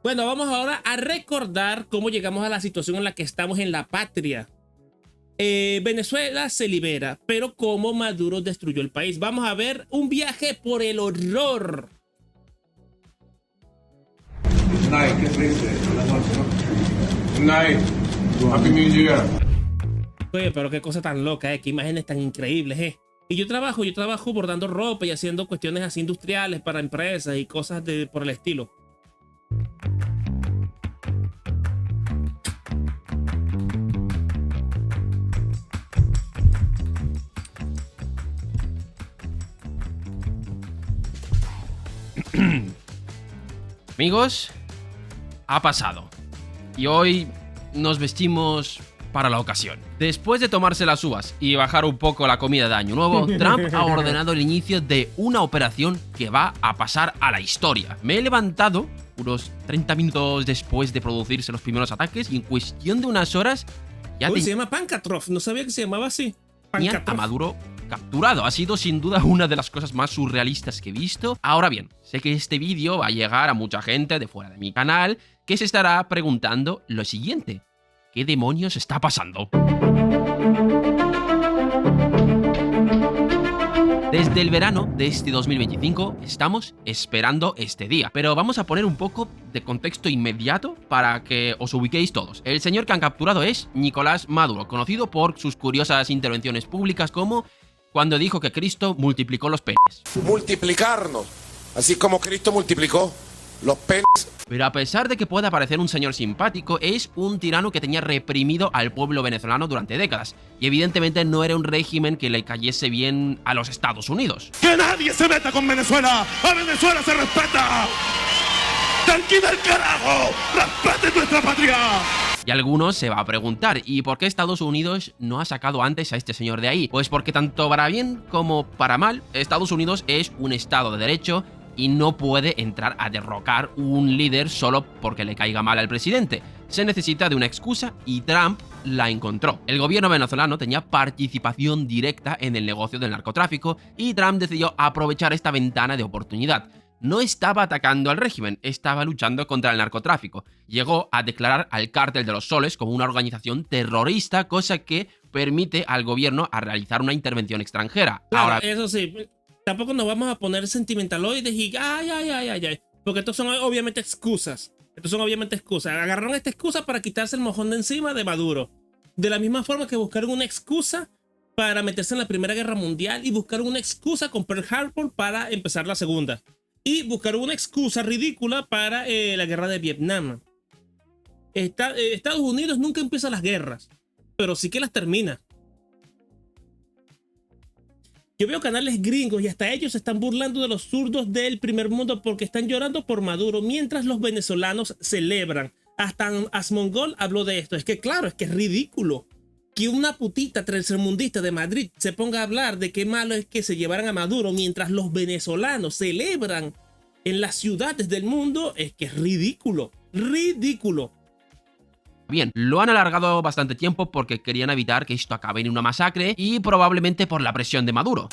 Bueno, vamos ahora a recordar cómo llegamos a la situación en la que estamos en la patria. Venezuela se libera, pero cómo Maduro destruyó el país. Vamos a ver un viaje por el horror. Night, qué triste. Buenas noches, ¿no? Night, Happy New Year. Oye, pero qué cosa tan loca, qué imágenes tan increíbles, Y yo trabajo bordando ropa y haciendo cuestiones así industriales para empresas y cosas por el estilo. Amigos, ha pasado. Y hoy nos vestimos para la ocasión. Después de tomarse las uvas y bajar un poco la comida de Año Nuevo, Trump ha ordenado el inicio de una operación que va a pasar a la historia. Me he levantado unos 30 minutos después de producirse los primeros ataques y en cuestión de unas horas ya se llama Pancatrov, no sabía que se llamaba así. Tenían a Maduro capturado. Ha sido sin duda una de las cosas más surrealistas que he visto. Ahora bien, sé que este vídeo va a llegar a mucha gente de fuera de mi canal que se estará preguntando lo siguiente: ¿qué demonios está pasando? Desde el verano de este 2025 estamos esperando este día, pero vamos a poner un poco de contexto inmediato para que os ubiquéis todos. El señor que han capturado es Nicolás Maduro, conocido por sus curiosas intervenciones públicas como cuando dijo que Cristo multiplicó los penes. Multiplicarnos, así como Cristo multiplicó los penes. Pero a pesar de que pueda parecer un señor simpático, es un tirano que tenía reprimido al pueblo venezolano durante décadas. Y evidentemente no era un régimen que le cayese bien a los Estados Unidos. ¡Que nadie se meta con Venezuela! ¡A Venezuela se respeta! ¡Tranquila el carajo! ¡Respete nuestra patria! Y algunos se va a preguntar, ¿y por qué Estados Unidos no ha sacado antes a este señor de ahí? Pues porque tanto para bien como para mal, Estados Unidos es un estado de derecho y no puede entrar a derrocar un líder solo porque le caiga mal al presidente. Se necesita de una excusa y Trump la encontró. El gobierno venezolano tenía participación directa en el negocio del narcotráfico y Trump decidió aprovechar esta ventana de oportunidad. No estaba atacando al régimen, estaba luchando contra el narcotráfico. Llegó a declarar al Cártel de los Soles como una organización terrorista, cosa que permite al gobierno a realizar una intervención extranjera. Claro, ahora, eso sí, tampoco nos vamos a poner sentimentaloides y ay, porque estos son obviamente excusas. Agarraron esta excusa para quitarse el mojón de encima de Maduro. De la misma forma que buscaron una excusa para meterse en la Primera Guerra Mundial y buscaron una excusa con Pearl Harbor para empezar la Segunda. Y buscaron una excusa ridícula para la guerra de Vietnam. Estados Unidos nunca empieza las guerras, pero sí que las termina. Yo veo canales gringos y hasta ellos se están burlando de los zurdos del primer mundo porque están llorando por Maduro mientras los venezolanos celebran. Hasta Asmongol habló de esto. Es que claro, es que es ridículo que una putita tercermundista de Madrid se ponga a hablar de qué malo es que se llevaran a Maduro mientras los venezolanos celebran en las ciudades del mundo. Es que es ridículo, ridículo. Bien, lo han alargado bastante tiempo porque querían evitar que esto acabe en una masacre y probablemente por la presión de Maduro.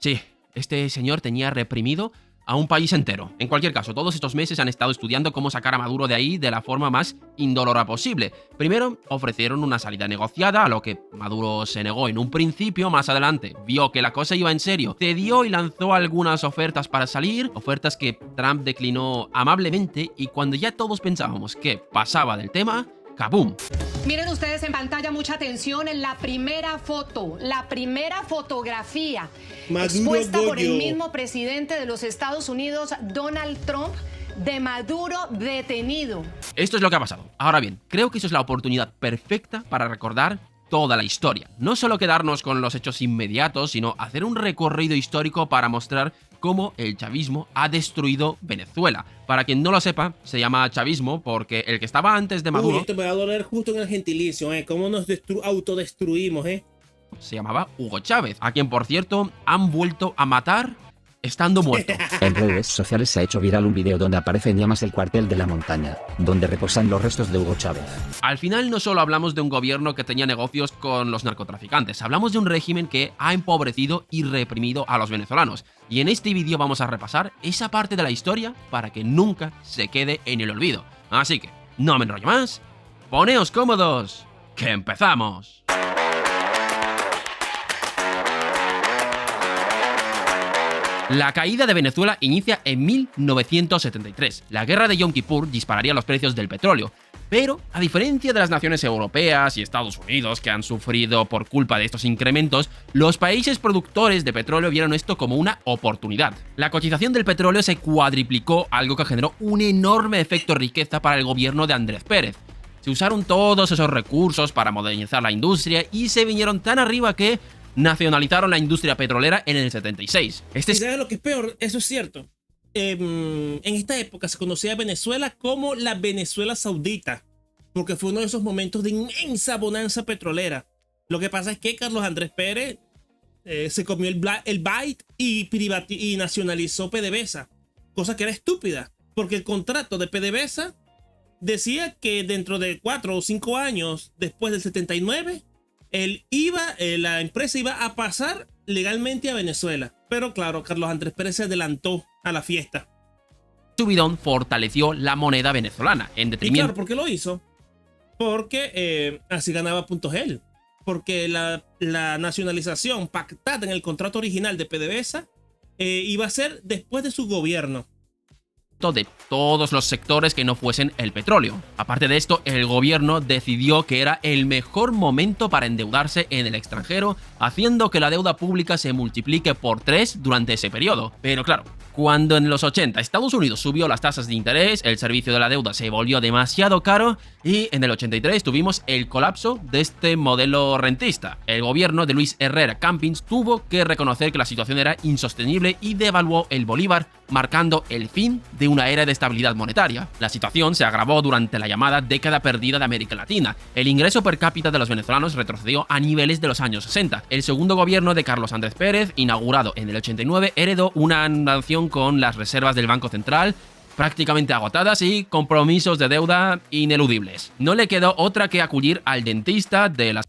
Sí, este señor tenía reprimido a un país entero. En cualquier caso, todos estos meses han estado estudiando cómo sacar a Maduro de ahí de la forma más indolora posible. Primero, ofrecieron una salida negociada, a lo que Maduro se negó en un principio. Más adelante, vio que la cosa iba en serio, cedió y lanzó algunas ofertas para salir, ofertas que Trump declinó amablemente, y cuando ya todos pensábamos que pasaba del tema, ¡kabum! Miren ustedes en pantalla, mucha atención en la primera foto, la primera fotografía expuesta por el mismo presidente de los Estados Unidos, Donald Trump, de Maduro detenido. Esto es lo que ha pasado. Ahora bien, creo que eso es la oportunidad perfecta para recordar toda la historia. No solo quedarnos con los hechos inmediatos, sino hacer un recorrido histórico para mostrar cómo el chavismo ha destruido Venezuela. Para quien no lo sepa, se llama chavismo porque el que estaba antes de Maduro... Uy, esto me va a doler justo en el gentilicio, cómo nos autodestruimos, se llamaba Hugo Chávez, a quien por cierto han vuelto a matar estando muerto. En redes sociales se ha hecho viral un video donde aparece en llamas el cuartel de la montaña, donde reposan los restos de Hugo Chávez. Al final no solo hablamos de un gobierno que tenía negocios con los narcotraficantes, hablamos de un régimen que ha empobrecido y reprimido a los venezolanos. Y en este vídeo vamos a repasar esa parte de la historia para que nunca se quede en el olvido. Así que, no me enrollo más, poneos cómodos, que empezamos. La caída de Venezuela inicia en 1973. La guerra de Yom Kippur dispararía los precios del petróleo. Pero, a diferencia de las naciones europeas y Estados Unidos que han sufrido por culpa de estos incrementos, los países productores de petróleo vieron esto como una oportunidad. La cotización del petróleo se cuadriplicó, algo que generó un enorme efecto riqueza para el gobierno de Andrés Pérez. Se usaron todos esos recursos para modernizar la industria y se vinieron tan arriba que nacionalizaron la industria petrolera en el 76. ¿Sabes lo que es peor? Eso es cierto. En esta época se conocía a Venezuela como la Venezuela Saudita, porque fue uno de esos momentos de inmensa bonanza petrolera. Lo que pasa es que Carlos Andrés Pérez se comió el bait y nacionalizó PDVSA, cosa que era estúpida, porque el contrato de PDVSA decía que dentro de 4 o 5 años después del 79, la empresa iba a pasar legalmente a Venezuela. Pero claro, Carlos Andrés Pérez se adelantó a la fiesta. Subidón fortaleció la moneda venezolana en detrimento. Y claro, ¿por qué lo hizo? Porque así ganaba puntos él. Porque la nacionalización pactada en el contrato original de PDVSA iba a ser después de su gobierno. De todos los sectores que no fuesen el petróleo. Aparte de esto, el gobierno decidió que era el mejor momento para endeudarse en el extranjero, haciendo que la deuda pública se multiplique por 3 durante ese periodo. Pero claro, cuando en los 80 Estados Unidos subió las tasas de interés, el servicio de la deuda se volvió demasiado caro y en el 83 tuvimos el colapso de este modelo rentista. El gobierno de Luis Herrera Campins tuvo que reconocer que la situación era insostenible y devaluó el bolívar, marcando el fin de una era de estabilidad monetaria. La situación se agravó durante la llamada década perdida de América Latina. El ingreso per cápita de los venezolanos retrocedió a niveles de los años 60. El segundo gobierno de Carlos Andrés Pérez, inaugurado en el 89, heredó una nación con las reservas del Banco Central prácticamente agotadas y compromisos de deuda ineludibles. No le quedó otra que acudir al dentista de las...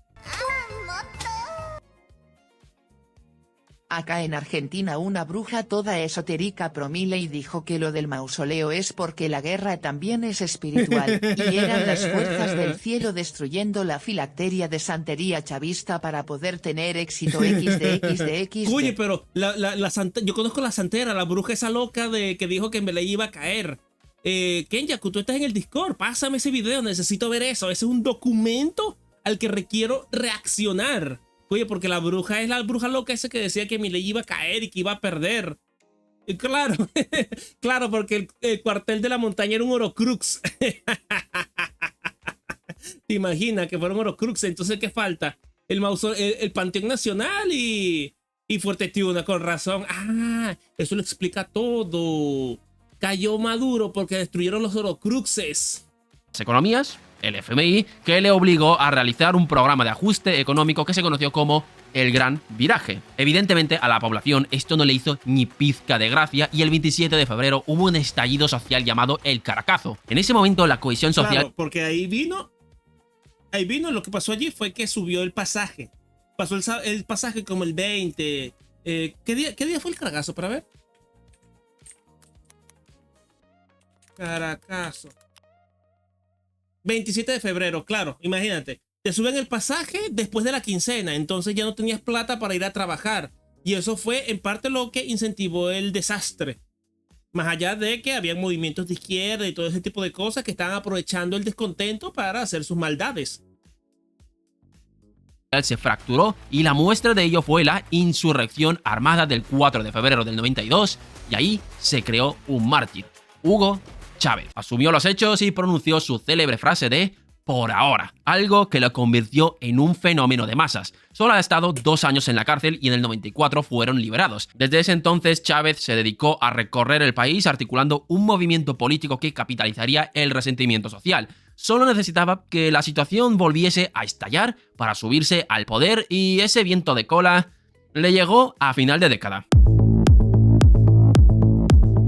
Acá en Argentina una bruja toda esotérica promile y dijo que lo del mausoleo es porque la guerra también es espiritual, y eran las fuerzas del cielo destruyendo la filacteria de santería chavista para poder tener éxito XD. Oye, pero yo conozco la santera, la bruja esa loca que dijo que me le iba a caer. Kenyaku, tú estás en el Discord, pásame ese video, necesito ver eso. Ese es un documento al que requiero reaccionar. Oye, porque la bruja es la bruja loca esa que decía que mi ley iba a caer y que iba a perder. Y claro, claro, porque el cuartel de la montaña era un Horcrux. ¿Te imaginas que fuera un Horcrux? Entonces, ¿qué falta? El Panteón Nacional y Fuerte Tiuna, con razón. Ah, eso lo explica todo. Cayó Maduro porque destruyeron los Horcruxes. Economías, el FMI, que le obligó a realizar un programa de ajuste económico que se conoció como el Gran Viraje. Evidentemente a la población esto no le hizo ni pizca de gracia y el 27 de febrero hubo un estallido social llamado el Caracazo. En ese momento la cohesión social... Claro, porque ahí vino, lo que pasó allí fue que subió el pasaje. Pasó el pasaje como el 20. ¿Qué día fue el Caracazo para ver? Caracazo. 27 de febrero, claro, imagínate. Te suben el pasaje después de la quincena, entonces ya no tenías plata para ir a trabajar. Y eso fue en parte lo que incentivó el desastre. Más allá de que había movimientos de izquierda y todo ese tipo de cosas que estaban aprovechando el descontento para hacer sus maldades. Se fracturó y la muestra de ello fue la insurrección armada del 4 de febrero del 92 y ahí se creó un mártir, Hugo Chávez. Asumió los hechos y pronunció su célebre frase de "por ahora", algo que lo convirtió en un fenómeno de masas. Solo ha estado 2 años en la cárcel y en el 94 fueron liberados. Desde ese entonces Chávez se dedicó a recorrer el país articulando un movimiento político que capitalizaría el resentimiento social. Solo necesitaba que la situación volviese a estallar para subirse al poder y ese viento de cola le llegó a final de década.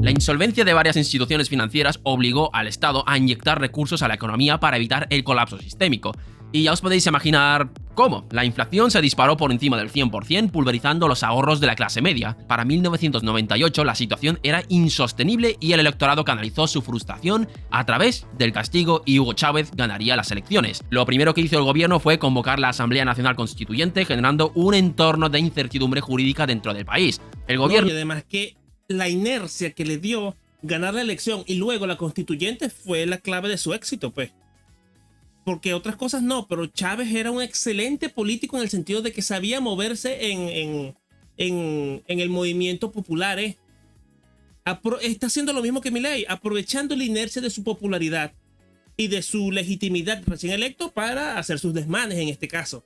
La insolvencia de varias instituciones financieras obligó al Estado a inyectar recursos a la economía para evitar el colapso sistémico. Y ya os podéis imaginar cómo. La inflación se disparó por encima del 100%, pulverizando los ahorros de la clase media. Para 1998 la situación era insostenible y el electorado canalizó su frustración a través del castigo y Hugo Chávez ganaría las elecciones. Lo primero que hizo el gobierno fue convocar la Asamblea Nacional Constituyente, generando un entorno de incertidumbre jurídica dentro del país. El gobierno... Y además que la inercia que le dio ganar la elección y luego la constituyente fue la clave de su éxito, pues. Porque otras cosas no, pero Chávez era un excelente político en el sentido de que sabía moverse en el movimiento popular. Está haciendo lo mismo que Milei, aprovechando la inercia de su popularidad y de su legitimidad recién electo para hacer sus desmanes en este caso.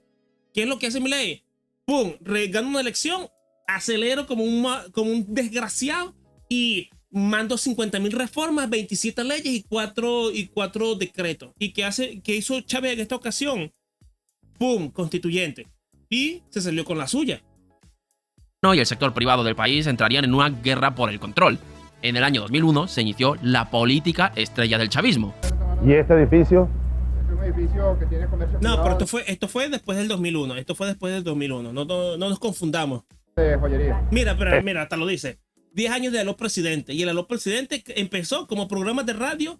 ¿Qué es lo que hace Milei? ¡Pum! Gana una elección, acelero como un desgraciado y mando 50.000 reformas, 27 leyes y 4 decretos. ¿Y qué hizo Chávez en esta ocasión? ¡Pum! Constituyente. Y se salió con la suya. Y el sector privado del país entrarían en una guerra por el control. En el año 2001 se inició la política estrella del chavismo. ¿Y este edificio? Es un edificio que tiene comercio No, privado. pero esto fue después del 2001. Esto fue después del 2001. No nos confundamos. De joyería. Mira, hasta lo dice. 10 años de Aló Presidente. Y el Aló Presidente empezó como programa de radio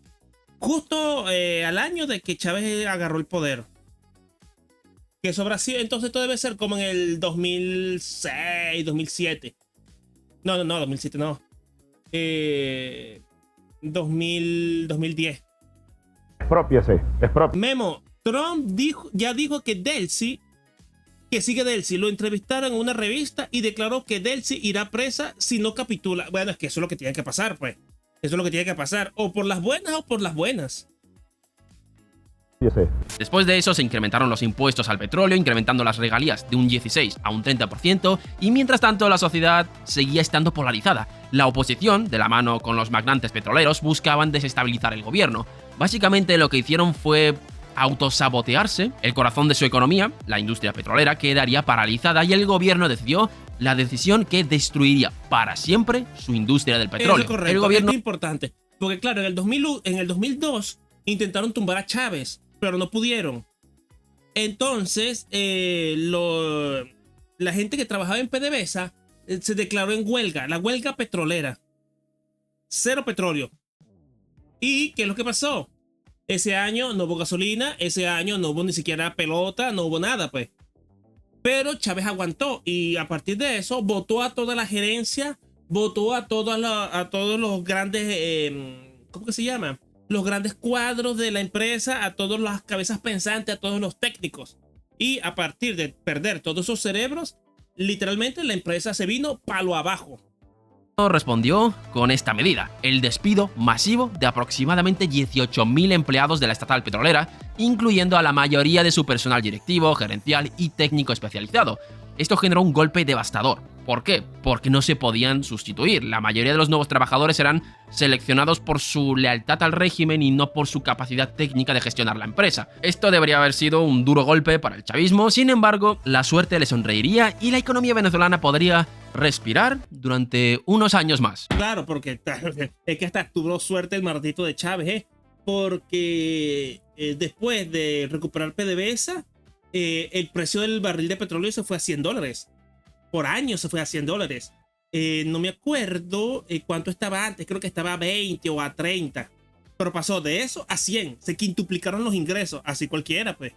justo al año de que Chávez agarró el poder. Que eso habrá sido, entonces esto debe ser como en el 2006, 2007. No, 2007 no. 2010. Expropiese, expropiese. Memo, Trump ya dijo que Delcy, que sigue Delcy, lo entrevistaron en una revista y declaró que Delcy irá presa si no capitula. Bueno, es que eso es lo que tiene que pasar, pues. Eso es lo que tiene que pasar. O por las buenas o por las buenas. Después de eso se incrementaron los impuestos al petróleo, incrementando las regalías de un 16 a un 30%, y mientras tanto la sociedad seguía estando polarizada. La oposición, de la mano con los magnates petroleros, buscaban desestabilizar el gobierno. Básicamente lo que hicieron fue autosabotearse. El corazón de su economía, la industria petrolera, quedaría paralizada y el gobierno decidió la decisión que destruiría para siempre su industria del petróleo. Eso es correcto, el gobierno... es importante, porque claro, en el 2002 intentaron tumbar a Chávez, pero no pudieron. Entonces, la gente que trabajaba en PDVSA se declaró en huelga, la huelga petrolera. Cero petróleo. ¿Y qué es lo que pasó? Ese año no hubo gasolina, ese año no hubo ni siquiera pelota, no hubo nada, pues. Pero Chávez aguantó y a partir de eso votó a toda la gerencia, votó a todos los grandes, ¿cómo que se llama? Los grandes cuadros de la empresa, a todas las cabezas pensantes, a todos los técnicos. Y a partir de perder todos esos cerebros, literalmente la empresa se vino palo abajo. Respondió con esta medida, el despido masivo de aproximadamente 18.000 empleados de la estatal petrolera, incluyendo a la mayoría de su personal directivo, gerencial y técnico especializado. Esto generó un golpe devastador. ¿Por qué? Porque no se podían sustituir. La mayoría de los nuevos trabajadores eran seleccionados por su lealtad al régimen y no por su capacidad técnica de gestionar la empresa. Esto debería haber sido un duro golpe para el chavismo, sin embargo, la suerte le sonreiría y la economía venezolana podría respirar durante unos años más. Claro, porque es que hasta tuvo suerte el maldito de Chávez, porque después de recuperar PDVSA, el precio del barril de petróleo se fue a $100. Por año se fue a $100. No me acuerdo cuánto estaba antes, creo que estaba a 20 o a 30. Pero pasó de eso a 100. Se quintuplicaron los ingresos, así cualquiera, pues.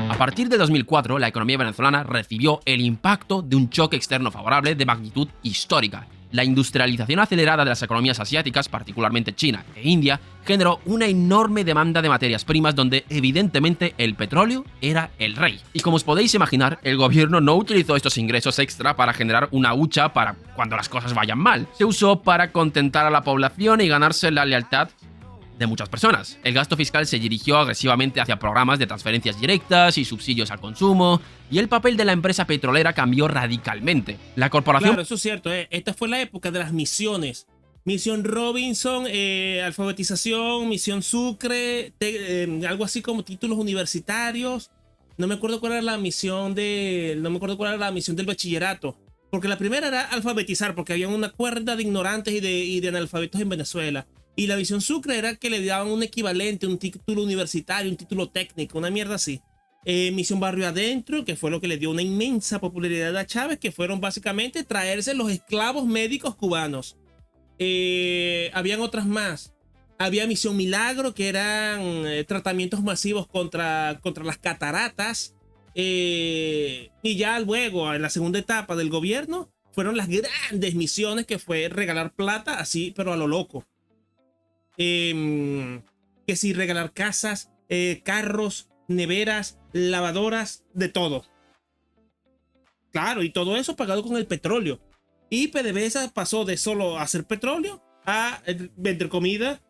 A partir de 2004, la economía venezolana recibió el impacto de un choque externo favorable de magnitud histórica. La industrialización acelerada de las economías asiáticas, particularmente China e India, generó una enorme demanda de materias primas donde evidentemente el petróleo era el rey. Y como os podéis imaginar, el gobierno no utilizó estos ingresos extra para generar una hucha para cuando las cosas vayan mal. Se usó para contentar a la población y ganarse la lealtad de muchas personas. El gasto fiscal se dirigió agresivamente hacia programas de transferencias directas y subsidios al consumo, y el papel de la empresa petrolera cambió radicalmente. La corporación... Claro, eso es cierto. Esta fue la época de las misiones. Misión Robinson, alfabetización, Misión Sucre, algo así como títulos universitarios. No me acuerdo cuál era la misión del bachillerato. Porque la primera era alfabetizar, porque había una cuerda de ignorantes y de analfabetos en Venezuela. Y la visión Sucre era que le daban un equivalente, un título universitario, un título técnico, una mierda así. Misión Barrio Adentro, que fue lo que le dio una inmensa popularidad a Chávez, que fueron básicamente traerse los esclavos médicos cubanos. Habían otras más. Había Misión Milagro, que eran tratamientos masivos contra las cataratas. Y ya luego, en la segunda etapa del gobierno, fueron las grandes misiones, que fue regalar plata así, pero a lo loco. Que sí, regalar casas, carros, neveras, lavadoras, de todo. Claro, y todo eso pagado con el petróleo. Y PDVSA pasó de solo hacer petróleo a vender comida,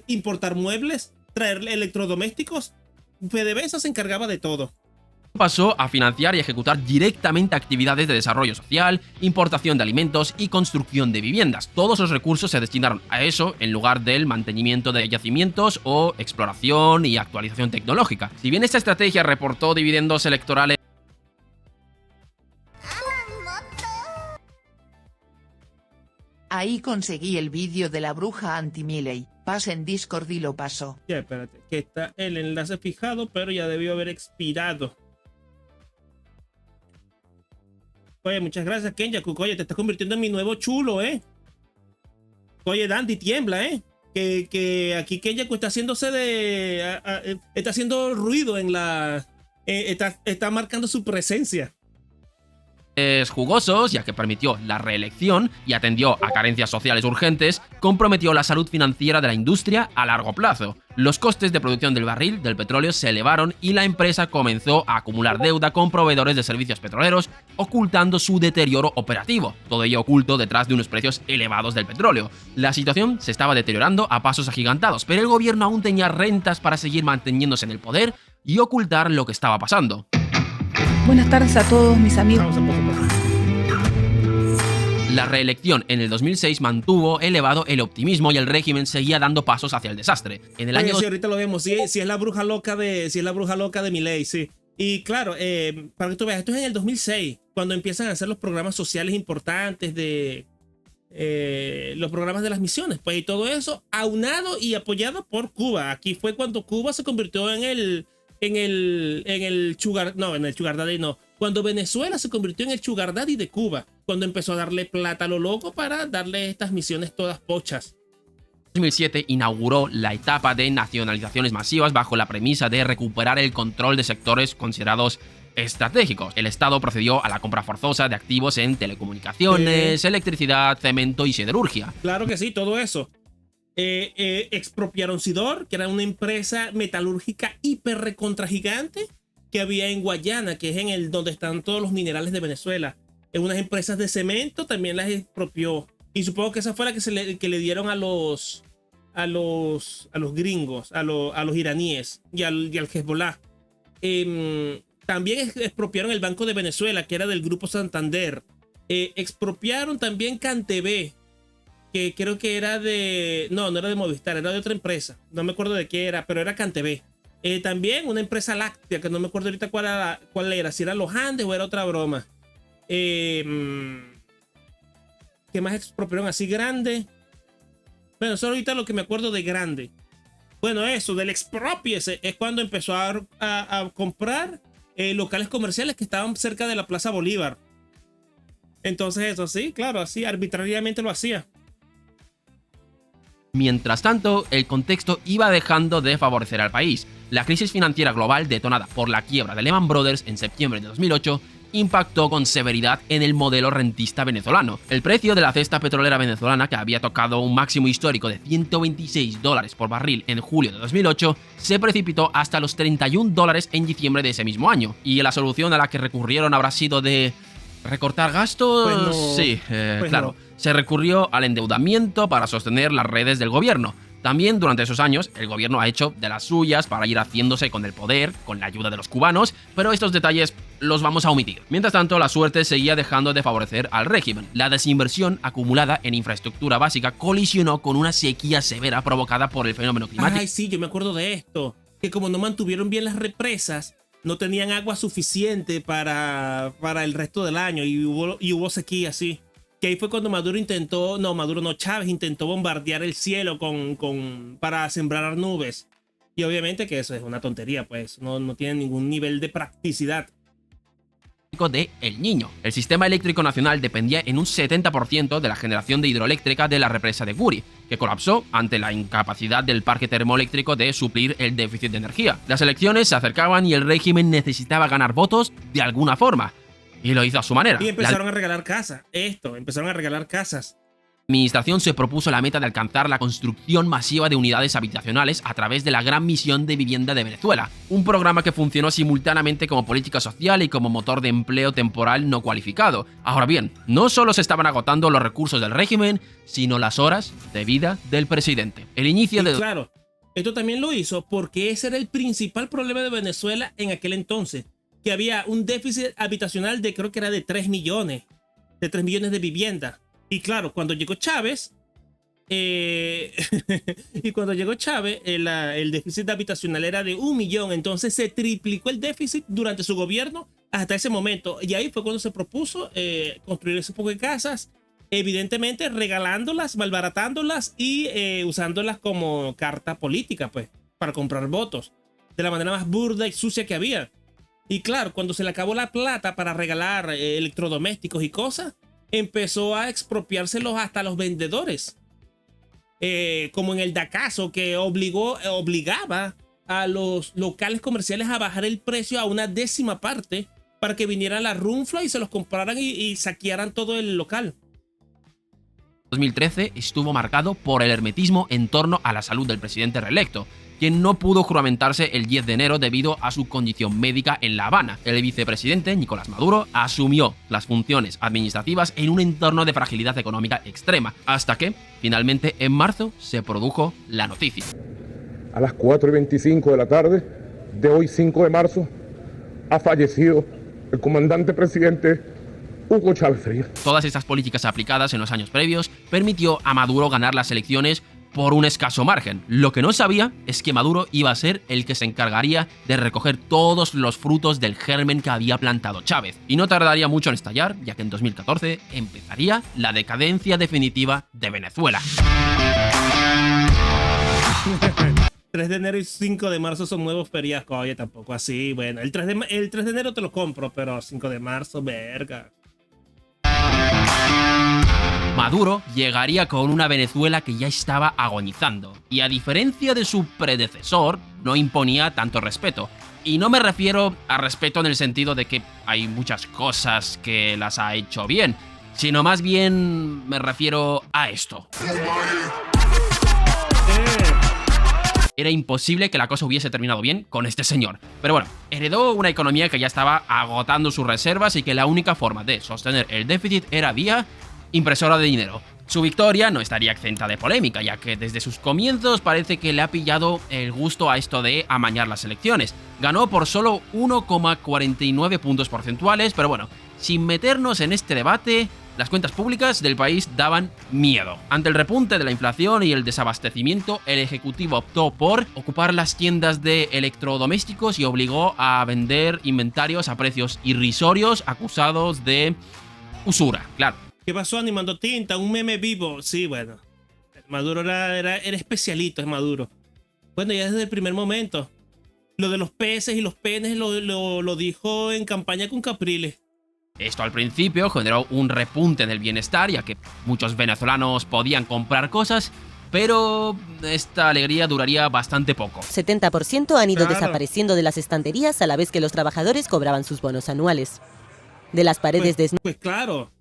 importar muebles, traer electrodomésticos. PDVSA se encargaba de todo. Pasó a financiar y ejecutar directamente actividades de desarrollo social, importación de alimentos y construcción de viviendas. Todos los recursos se destinaron a eso en lugar del mantenimiento de yacimientos o exploración y actualización tecnológica. Si bien esta estrategia reportó dividendos electorales, Ahí conseguí el vídeo de la bruja anti-Milei. Pasa en Discord y lo paso. Ya, espérate, que está el enlace fijado, pero ya debió haber expirado. Oye, muchas gracias, Kenyaku. Oye, te estás convirtiendo en mi nuevo chulo, ¿eh? Oye, Dandy, tiembla, ¿eh? Que aquí Kenyaku está haciéndose está haciendo ruido en la... está marcando su presencia. jugosos, ya que permitió la reelección y atendió a carencias sociales urgentes, comprometió la salud financiera de la industria a largo plazo. Los costes de producción del barril del petróleo se elevaron y la empresa comenzó a acumular deuda con proveedores de servicios petroleros, ocultando su deterioro operativo, todo ello oculto detrás de unos precios elevados del petróleo. La situación se estaba deteriorando a pasos agigantados, pero el gobierno aún tenía rentas para seguir manteniéndose en el poder y ocultar lo que estaba pasando. Buenas tardes a todos mis amigos. La reelección en el 2006 mantuvo elevado el optimismo y el régimen seguía dando pasos hacia el desastre. En el año... Sí, ahorita lo vemos. Sí, es la bruja loca de Milei, sí. Y claro, para que tú veas, esto es en el 2006, cuando empiezan a hacer los programas sociales importantes de los programas de las misiones, pues, y todo eso aunado y apoyado por Cuba. Aquí fue cuando Cuba se convirtió en el sugar daddy, no. Cuando Venezuela se convirtió en el sugar daddy de Cuba, cuando empezó a darle plata a lo loco para darle estas misiones todas pochas. 2007 inauguró la etapa de nacionalizaciones masivas bajo la premisa de recuperar el control de sectores considerados estratégicos. El Estado procedió a la compra forzosa de activos en telecomunicaciones, electricidad, cemento y siderurgia. Claro que sí, todo eso. Expropiaron Sidor, que era una empresa metalúrgica hiper recontra gigante que había en Guayana, que es donde están todos los minerales de Venezuela. En unas empresas de cemento también las expropió. Y supongo que esa fue la que le dieron a los gringos, a los iraníes y al Hezbollah. También expropiaron el Banco de Venezuela, que era del Grupo Santander. Expropiaron también CanTV, que creo que era de... No era de Movistar, era de otra empresa. No me acuerdo de qué era, pero era CanTV. También una empresa láctea, que no me acuerdo ahorita cuál era, si era Los Andes o era otra broma. ¿Qué más expropiaron así grande? Bueno, solo ahorita lo que me acuerdo de grande. Bueno, eso, del expropiese, es cuando empezó a comprar locales comerciales que estaban cerca de la Plaza Bolívar. Entonces eso sí, claro, así arbitrariamente lo hacía. Mientras tanto, el contexto iba dejando de favorecer al país. La crisis financiera global, detonada por la quiebra de Lehman Brothers en septiembre de 2008, impactó con severidad en el modelo rentista venezolano. El precio de la cesta petrolera venezolana, que había tocado un máximo histórico de $126 por barril en julio de 2008, se precipitó hasta los $31 en diciembre de ese mismo año. Y la solución a la que recurrieron habrá sido de... ¿recortar gastos? Pues no, sí, claro. No. Se recurrió al endeudamiento para sostener las redes del gobierno. También durante esos años, el gobierno ha hecho de las suyas para ir haciéndose con el poder, con la ayuda de los cubanos, pero estos detalles los vamos a omitir. Mientras tanto, la suerte seguía dejando de favorecer al régimen. La desinversión acumulada en infraestructura básica colisionó con una sequía severa provocada por el fenómeno climático. Ay, sí, yo me acuerdo de esto. Que como no mantuvieron bien las represas, no tenían agua suficiente para el resto del año y hubo sequía así. Que ahí fue cuando Chávez intentó bombardear el cielo para sembrar nubes. Y obviamente que eso es una tontería, pues no tiene ningún nivel de practicidad. De El Niño. El sistema eléctrico nacional dependía en un 70% de la generación de hidroeléctrica de la represa de Guri, que colapsó ante la incapacidad del parque termoeléctrico de suplir el déficit de energía. Las elecciones se acercaban y el régimen necesitaba ganar votos de alguna forma. Y lo hizo a su manera. Y empezaron a regalar casas. Empezaron a regalar casas. La administración se propuso la meta de alcanzar la construcción masiva de unidades habitacionales a través de la Gran Misión de Vivienda de Venezuela, un programa que funcionó simultáneamente como política social y como motor de empleo temporal no cualificado. Ahora bien, no solo se estaban agotando los recursos del régimen, sino las horas de vida del presidente. El inicio de... Claro, esto también lo hizo porque ese era el principal problema de Venezuela en aquel entonces, que había un déficit habitacional de creo que era de 3 millones de viviendas. Y claro, cuando llegó Chávez, el déficit habitacional era de 1 millón. Entonces se triplicó el déficit durante su gobierno hasta ese momento. Y ahí fue cuando se propuso construir ese poco de casas, evidentemente regalándolas, malbaratándolas y usándolas como carta política, pues, para comprar votos, de la manera más burda y sucia que había. Y claro, cuando se le acabó la plata para regalar electrodomésticos y cosas, empezó a expropiárselos hasta los vendedores. Como en el Dacazo, que obligaba a los locales comerciales a bajar el precio a una 10ª parte para que viniera la Runfla y se los compraran y saquearan todo el local. 2013 estuvo marcado por el hermetismo en torno a la salud del presidente reelecto, quien no pudo juramentarse el 10 de enero debido a su condición médica en La Habana. El vicepresidente, Nicolás Maduro, asumió las funciones administrativas en un entorno de fragilidad económica extrema, hasta que, finalmente, en marzo, se produjo la noticia. A las 4:25 de la tarde de hoy, 5 de marzo, ha fallecido el comandante presidente Hugo Chávez Frías. Todas estas políticas aplicadas en los años previos permitió a Maduro ganar las elecciones por un escaso margen. Lo que no sabía es que Maduro iba a ser el que se encargaría de recoger todos los frutos del germen que había plantado Chávez. Y no tardaría mucho en estallar, ya que en 2014 empezaría la decadencia definitiva de Venezuela. 3 de enero y 5 de marzo son nuevos feriados. Oye, tampoco así. Bueno, el 3 de enero te lo compro, pero 5 de marzo, verga. Maduro llegaría con una Venezuela que ya estaba agonizando, y a diferencia de su predecesor, no imponía tanto respeto. Y no me refiero a respeto en el sentido de que hay muchas cosas que las ha hecho bien, sino más bien me refiero a esto. Era imposible que la cosa hubiese terminado bien con este señor. Pero bueno, heredó una economía que ya estaba agotando sus reservas y que la única forma de sostener el déficit era vía impresora de dinero. Su victoria no estaría exenta de polémica, ya que desde sus comienzos parece que le ha pillado el gusto a esto de amañar las elecciones. Ganó por solo 1,49 puntos porcentuales, pero bueno, sin meternos en este debate, las cuentas públicas del país daban miedo. Ante el repunte de la inflación y el desabastecimiento, el Ejecutivo optó por ocupar las tiendas de electrodomésticos y obligó a vender inventarios a precios irrisorios acusados de usura, claro. ¿Qué pasó animando tinta? Un meme vivo. Sí, bueno. Maduro era especialito, es Maduro. Bueno, ya desde el primer momento. Lo de los peces y los penes lo dijo en campaña con Capriles. Esto al principio generó un repunte del bienestar, ya que muchos venezolanos podían comprar cosas, pero esta alegría duraría bastante poco. 70% han ido desapareciendo de las estanterías a la vez que los trabajadores cobraban sus bonos anuales. De las paredes Pues claro.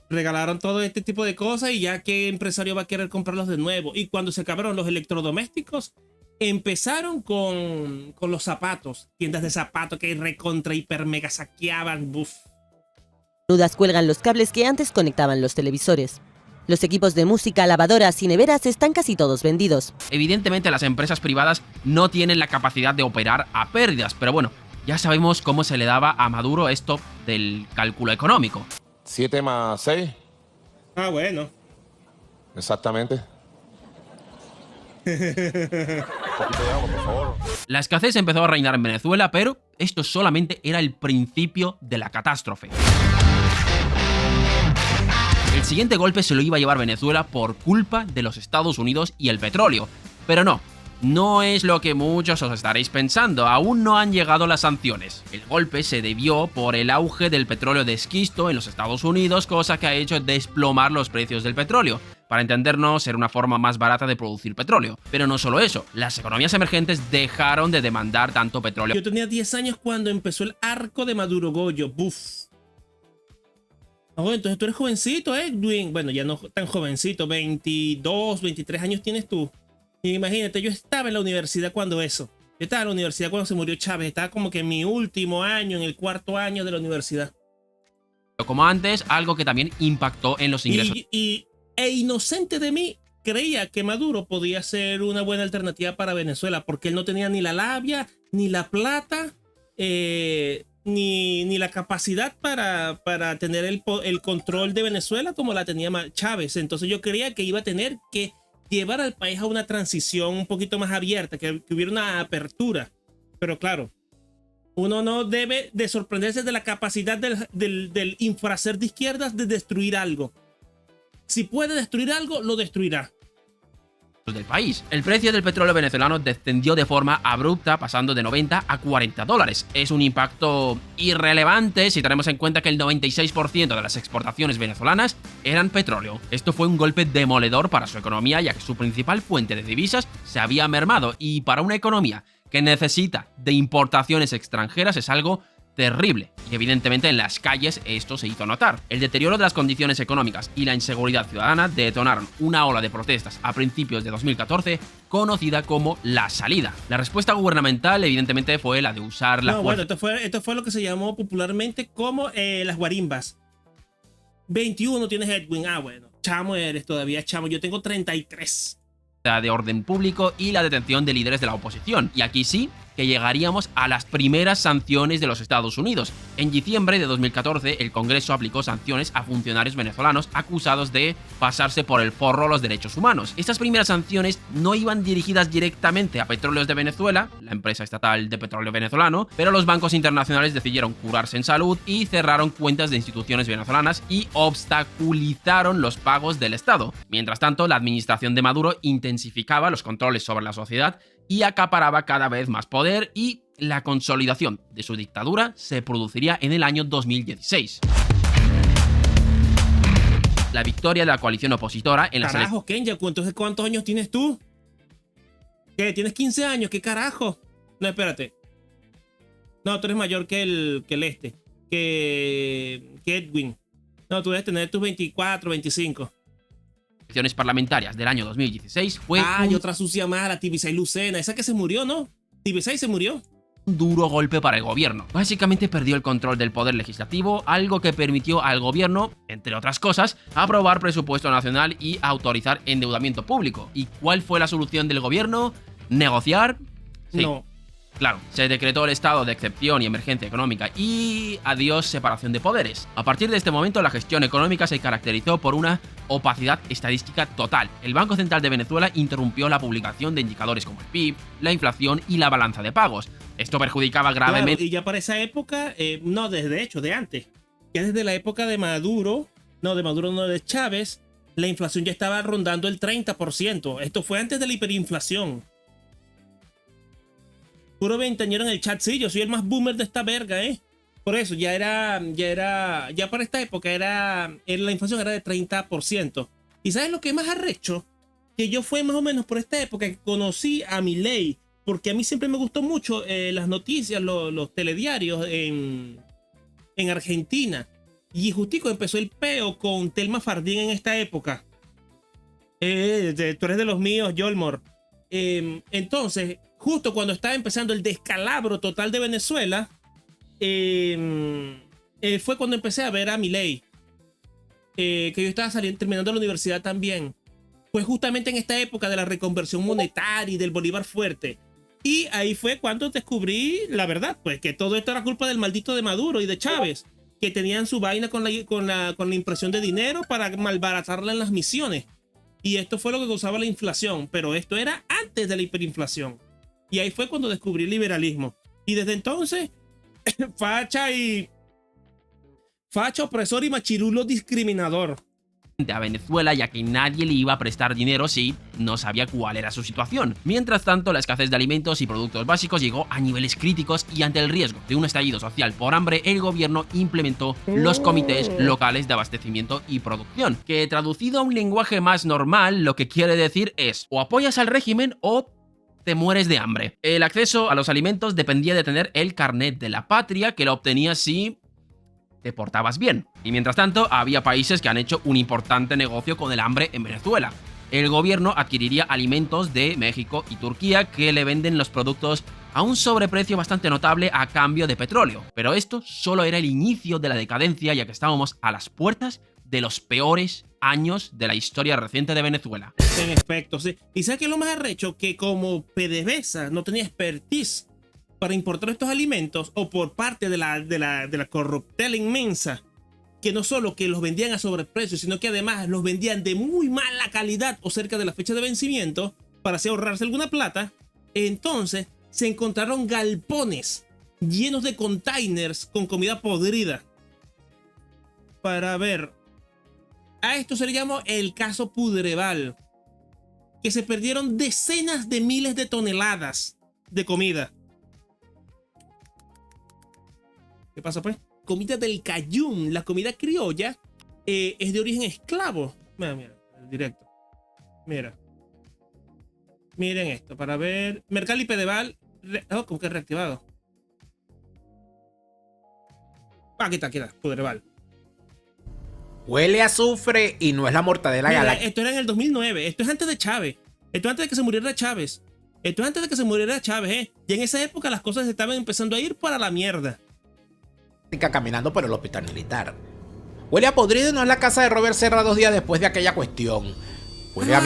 Regalaron todo este tipo de cosas y ya qué empresario va a querer comprarlos de nuevo. Y cuando se acabaron los electrodomésticos, empezaron con los zapatos. Tiendas de zapatos que recontra hiper mega saqueaban. Buf. Nudas cuelgan los cables que antes conectaban los televisores. Los equipos de música, lavadoras y neveras están casi todos vendidos. Evidentemente las empresas privadas no tienen la capacidad de operar a pérdidas, pero bueno, ya sabemos cómo se le daba a Maduro esto del cálculo económico. 7 más 6. Ah, bueno. Exactamente. La escasez empezó a reinar en Venezuela, pero esto solamente era el principio de la catástrofe. El siguiente golpe se lo iba a llevar Venezuela por culpa de los Estados Unidos y el petróleo. Pero no es lo que muchos os estaréis pensando, aún no han llegado las sanciones. El golpe se debió por el auge del petróleo de esquisto en los Estados Unidos, cosa que ha hecho desplomar los precios del petróleo. Para entendernos, era una forma más barata de producir petróleo. Pero no solo eso, las economías emergentes dejaron de demandar tanto petróleo. Yo tenía 10 años cuando empezó el arco de Maduro Goyo. Buf. Oh, entonces tú eres jovencito, Edwin. Bueno, ya no tan jovencito, 22, 23 años tienes tú. Y imagínate, yo estaba en la universidad cuando eso. Yo estaba en la universidad cuando se murió Chávez. Estaba como que en mi último año, en el 4º año de la universidad. Como antes, algo que también impactó en los ingresos. E inocente de mí, creía que Maduro podía ser una buena alternativa para Venezuela, porque él no tenía ni la labia, ni la plata, ni la capacidad para tener el control de Venezuela como la tenía Chávez. Entonces yo creía que iba a tener que llevar al país a una transición un poquito más abierta, que hubiera una apertura. Pero claro, uno no debe de sorprenderse de la capacidad del infracer de izquierdas de destruir algo. Si puede destruir algo, lo destruirá. Del país. El precio del petróleo venezolano descendió de forma abrupta, pasando de 90 a 40 dólares. Es un impacto irrelevante si tenemos en cuenta que el 96% de las exportaciones venezolanas eran petróleo. Esto fue un golpe demoledor para su economía, ya que su principal fuente de divisas se había mermado, y para una economía que necesita de importaciones extranjeras es algo terrible, y evidentemente en las calles esto se hizo notar. El deterioro de las condiciones económicas y la inseguridad ciudadana detonaron una ola de protestas a principios de 2014 conocida como La Salida. La respuesta gubernamental evidentemente fue la de usar la fuerza. Bueno, esto fue lo que se llamó popularmente como las guarimbas. 21 tienes, Edwin. Ah, bueno, chamo eres todavía, chamo. Yo tengo 33. De orden público y la detención de líderes de la oposición. Y aquí sí que llegaríamos a las primeras sanciones de los Estados Unidos. En diciembre de 2014, el Congreso aplicó sanciones a funcionarios venezolanos acusados de pasarse por el forro los derechos humanos. Estas primeras sanciones no iban dirigidas directamente a Petróleos de Venezuela, la empresa estatal de petróleo venezolano, pero los bancos internacionales decidieron curarse en salud y cerraron cuentas de instituciones venezolanas y obstaculizaron los pagos del Estado. Mientras tanto, la administración de Maduro intensificaba los controles sobre la sociedad y acaparaba cada vez más poder, y la consolidación de su dictadura se produciría en el año 2016. La victoria de la coalición opositora en las elecciones... Carajo, Kenya, ¿cuántos años tienes tú? ¿Qué? ¿Tienes 15 años? ¿Qué carajo? No, espérate. No, tú eres mayor que que Edwin. No, tú debes tener tus 24, 25. Elecciones parlamentarias del año 2016 fue y otra sucia más, la Tibisay Lucena, esa que se murió, ¿no? Tibisay se murió. Un duro golpe para el gobierno. Básicamente perdió el control del poder legislativo, algo que permitió al gobierno, entre otras cosas, aprobar presupuesto nacional y autorizar endeudamiento público. ¿Y cuál fue la solución del gobierno? ¿Negociar? Sí. No. Claro, se decretó el estado de excepción y emergencia económica y adiós separación de poderes. A partir de este momento, la gestión económica se caracterizó por una opacidad estadística total. El Banco Central de Venezuela interrumpió la publicación de indicadores como el PIB, la inflación y la balanza de pagos. Esto perjudicaba gravemente... Claro, y ya para esa época, no, de hecho, de antes, ya desde la época de Maduro, de Chávez, la inflación ya estaba rondando el 30%. Esto fue antes de la hiperinflación. Puro veinteañero en el chat, sí, yo soy el más boomer de esta verga, Por eso, ya para esta época la inflación era de 30%. ¿Y sabes lo que es más arrecho? Que yo fue más o menos por esta época que conocí a Milei, porque a mí siempre me gustó mucho las noticias, los telediarios en Argentina. Y justico empezó el peo con Telma Fardín en esta época. Tú eres de los míos, Yolmor. Entonces, justo cuando estaba empezando el descalabro total de Venezuela, fue cuando empecé a ver a Milei, que yo estaba terminando la universidad también. Fue justamente en esta época de la reconversión monetaria y del Bolívar fuerte. Y ahí fue cuando descubrí la verdad, pues que todo esto era culpa del maldito de Maduro y de Chávez, que tenían su vaina con la impresión de dinero para malbaratarla en las misiones. Y esto fue lo que causaba la inflación, pero esto era antes de la hiperinflación. Y ahí fue cuando descubrí el liberalismo. Y desde entonces, facha, opresor y machirulo discriminador. A Venezuela, ya que nadie le iba a prestar dinero si no sabía cuál era su situación. Mientras tanto, la escasez de alimentos y productos básicos llegó a niveles críticos y ante el riesgo de un estallido social por hambre, el gobierno implementó los comités locales de abastecimiento y producción, que traducido a un lenguaje más normal, lo que quiere decir es o apoyas al régimen o te mueres de hambre. El acceso a los alimentos dependía de tener el carnet de la patria, que lo obtenías si te portabas bien. Y mientras tanto, había países que han hecho un importante negocio con el hambre en Venezuela. El gobierno adquiriría alimentos de México y Turquía que le venden los productos a un sobreprecio bastante notable a cambio de petróleo. Pero esto solo era el inicio de la decadencia, ya que estábamos a las puertas de los peores años de la historia reciente de Venezuela. En efecto, sí. ¿Y sabes qué es lo más arrecho? Que como PDVSA no tenía expertise para importar estos alimentos, o por parte de la corruptela inmensa, que no solo que los vendían a sobreprecio, sino que además los vendían de muy mala calidad o cerca de la fecha de vencimiento para así ahorrarse alguna plata, entonces se encontraron galpones llenos de containers con comida podrida. Para ver, a esto se le llamó el caso Pudreval, que se perdieron decenas de miles de toneladas de comida. ¿Qué pasa pues? Comida del Cayum, la comida criolla, es de origen esclavo. Mira, directo. Miren esto, para ver. Mercalli Pedeval. ¿Cómo que reactivado? Aquí está, Pudreval. Huele a azufre y no es la mortadela galáctica. Esto era en el 2009. Esto es antes de Chávez. Esto es antes de que se muriera Chávez. Y en esa época las cosas estaban empezando a ir para la mierda. Caminando por el hospital militar. Huele a podrido y no es la casa de Robert Serra 2 días después de aquella cuestión.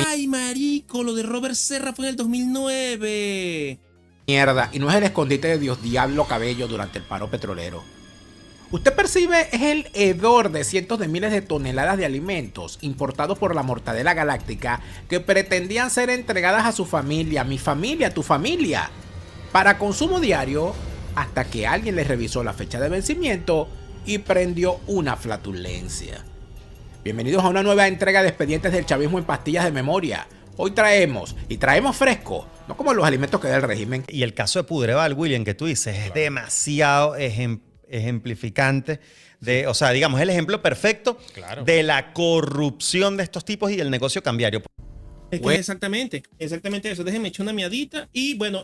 Ay, marico, lo de Robert Serra fue en el 2009. Mierda, y no es el escondite de Dios Diablo Cabello durante el paro petrolero. Usted percibe es el hedor de cientos de miles de toneladas de alimentos importados por la mortadela galáctica que pretendían ser entregadas a su familia, mi familia, tu familia, para consumo diario, hasta que alguien les revisó la fecha de vencimiento y prendió una flatulencia. Bienvenidos a una nueva entrega de Expedientes del Chavismo en pastillas de memoria. Hoy traemos fresco, no como los alimentos que da el régimen. Y el caso de Pudreval, William, que tú dices, es demasiado ejemplificante. O sea, digamos, es el ejemplo perfecto de la corrupción de estos tipos y del negocio cambiario. Es que exactamente eso. Déjenme echar una miadita. Y bueno,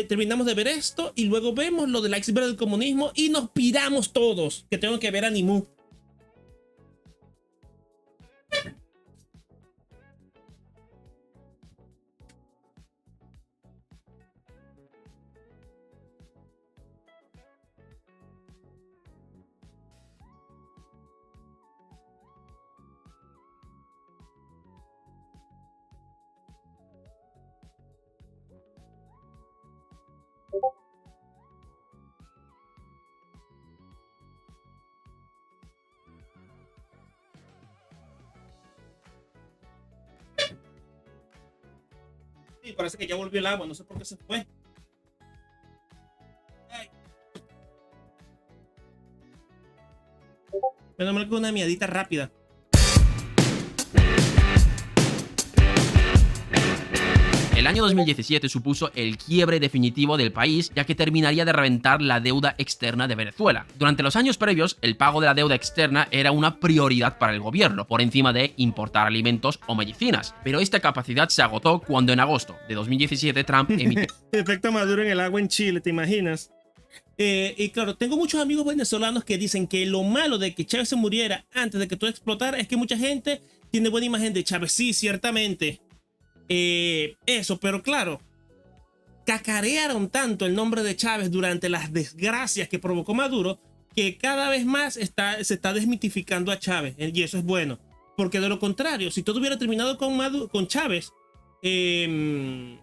terminamos de ver esto y luego vemos lo del iceberg del comunismo y nos piramos todos, que tengo que ver a Nimú. Sí, parece que ya volvió el agua, no sé por qué se fue. Menos mal que una miadita rápida. El año 2017 supuso el quiebre definitivo del país, ya que terminaría de reventar la deuda externa de Venezuela. Durante los años previos, el pago de la deuda externa era una prioridad para el gobierno, por encima de importar alimentos o medicinas. Pero esta capacidad se agotó cuando en agosto de 2017 Trump emitió... Efecto Maduro en el agua en Chile, ¿te imaginas? Y claro, tengo muchos amigos venezolanos que dicen que lo malo de que Chávez se muriera antes de que todo explotara es que mucha gente tiene buena imagen de Chávez. Sí, ciertamente. Eso, pero claro, cacarearon tanto el nombre de Chávez durante las desgracias que provocó Maduro que cada vez más se está desmitificando a Chávez, y eso es bueno, porque de lo contrario, si todo hubiera terminado con Chávez, él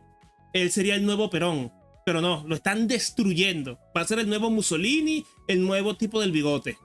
sería el nuevo Perón, pero no, lo están destruyendo. Va a ser el nuevo Mussolini, el nuevo tipo del bigote.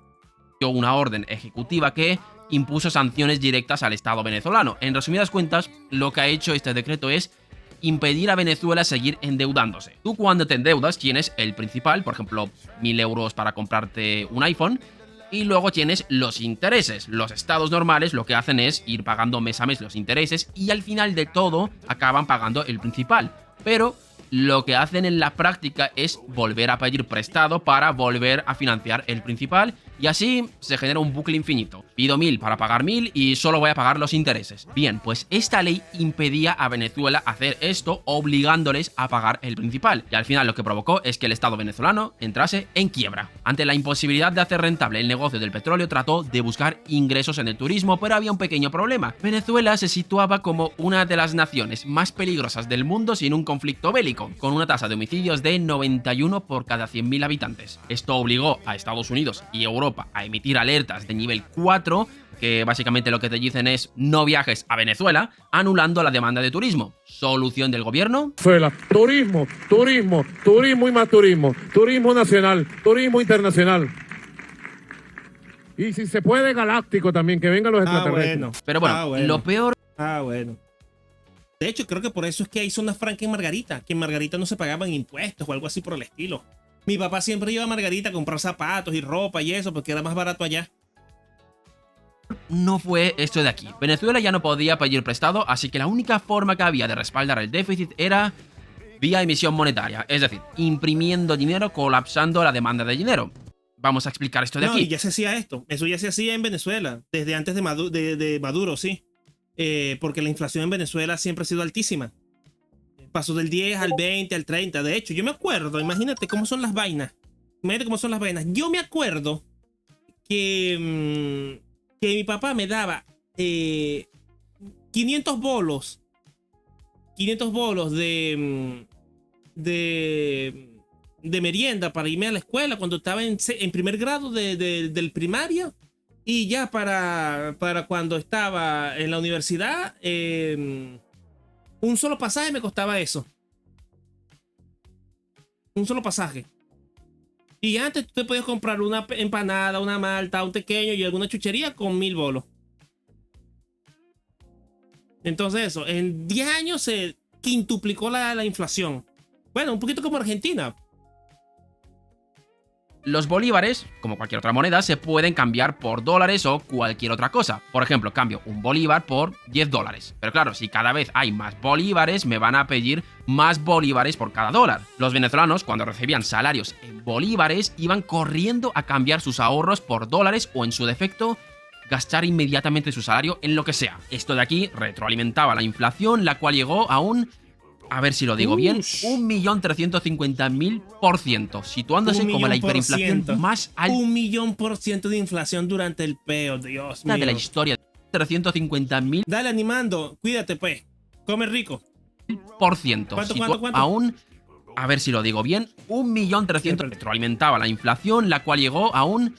Una orden ejecutiva que impuso sanciones directas al Estado venezolano. En resumidas cuentas, lo que ha hecho este decreto es impedir a Venezuela seguir endeudándose. Tú cuando te endeudas tienes el principal, por ejemplo, 1.000 euros para comprarte un iPhone, y luego tienes los intereses. Los estados normales lo que hacen es ir pagando mes a mes los intereses y al final de todo acaban pagando el principal. Pero lo que hacen en la práctica es volver a pedir prestado para volver a financiar el principal y así se genera un bucle infinito. Pido 1.000 para pagar 1.000 y solo voy a pagar los intereses. Bien, pues esta ley impedía a Venezuela hacer esto, obligándoles a pagar el principal. Y al final lo que provocó es que el Estado venezolano entrase en quiebra. Ante la imposibilidad de hacer rentable el negocio del petróleo, trató de buscar ingresos en el turismo, pero había un pequeño problema. Venezuela se situaba como una de las naciones más peligrosas del mundo sin un conflicto bélico, con una tasa de homicidios de 91 por cada 100.000 habitantes. Esto obligó a Estados Unidos y Europa a emitir alertas de nivel 4, que básicamente lo que te dicen es no viajes a Venezuela, anulando la demanda de turismo. Solución del gobierno: Venezuela, turismo, turismo, turismo y más turismo, turismo nacional, turismo internacional. Y si se puede, galáctico también, que vengan los extraterrestres. Bueno. Pero bueno, lo peor... bueno. De hecho, creo que por eso es que hay zonas francas en Margarita, que en Margarita no se pagaban impuestos o algo así por el estilo. Mi papá siempre iba a Margarita a comprar zapatos y ropa y eso, porque era más barato allá. No fue esto de aquí. Venezuela ya no podía pedir prestado, así que la única forma que había de respaldar el déficit era vía emisión monetaria, es decir, imprimiendo dinero, colapsando la demanda de dinero. Vamos a explicar esto de aquí. Y ya se hacía esto. Eso ya se hacía en Venezuela, desde antes de Maduro, sí. Porque la inflación en Venezuela siempre ha sido altísima. Pasó del 10 al 20, al 30. De hecho, yo me acuerdo, imagínate cómo son las vainas. Yo me acuerdo que mi papá me daba 500 bolos. 500 bolos de merienda para irme a la escuela cuando estaba en primer grado del primario. Y ya para cuando estaba en la universidad, un solo pasaje me costaba eso. Un solo pasaje. Y antes tú te podías comprar una empanada, una malta, un pequeño y alguna chuchería con 1.000 bolos. Entonces eso, en 10 años se quintuplicó la inflación. Bueno, un poquito como Argentina. Los bolívares, como cualquier otra moneda, se pueden cambiar por dólares o cualquier otra cosa. Por ejemplo, cambio un bolívar por 10 dólares. Pero claro, si cada vez hay más bolívares, me van a pedir más bolívares por cada dólar. Los venezolanos, cuando recibían salarios en bolívares, iban corriendo a cambiar sus ahorros por dólares o, en su defecto, gastar inmediatamente su salario en lo que sea. Esto de aquí retroalimentaba la inflación, la cual llegó a un... A ver si lo digo bien, 1.350.000%, situándose como la hiperinflación más alta. 1.000.000% de inflación durante el peo, Dios mío. De la historia. 350.000. Dale, animando, cuídate, pues. Come rico. ¿Cuánto? Aún, a ver si lo digo bien, 1.300.000. Retroalimentaba la inflación, la cual llegó a un...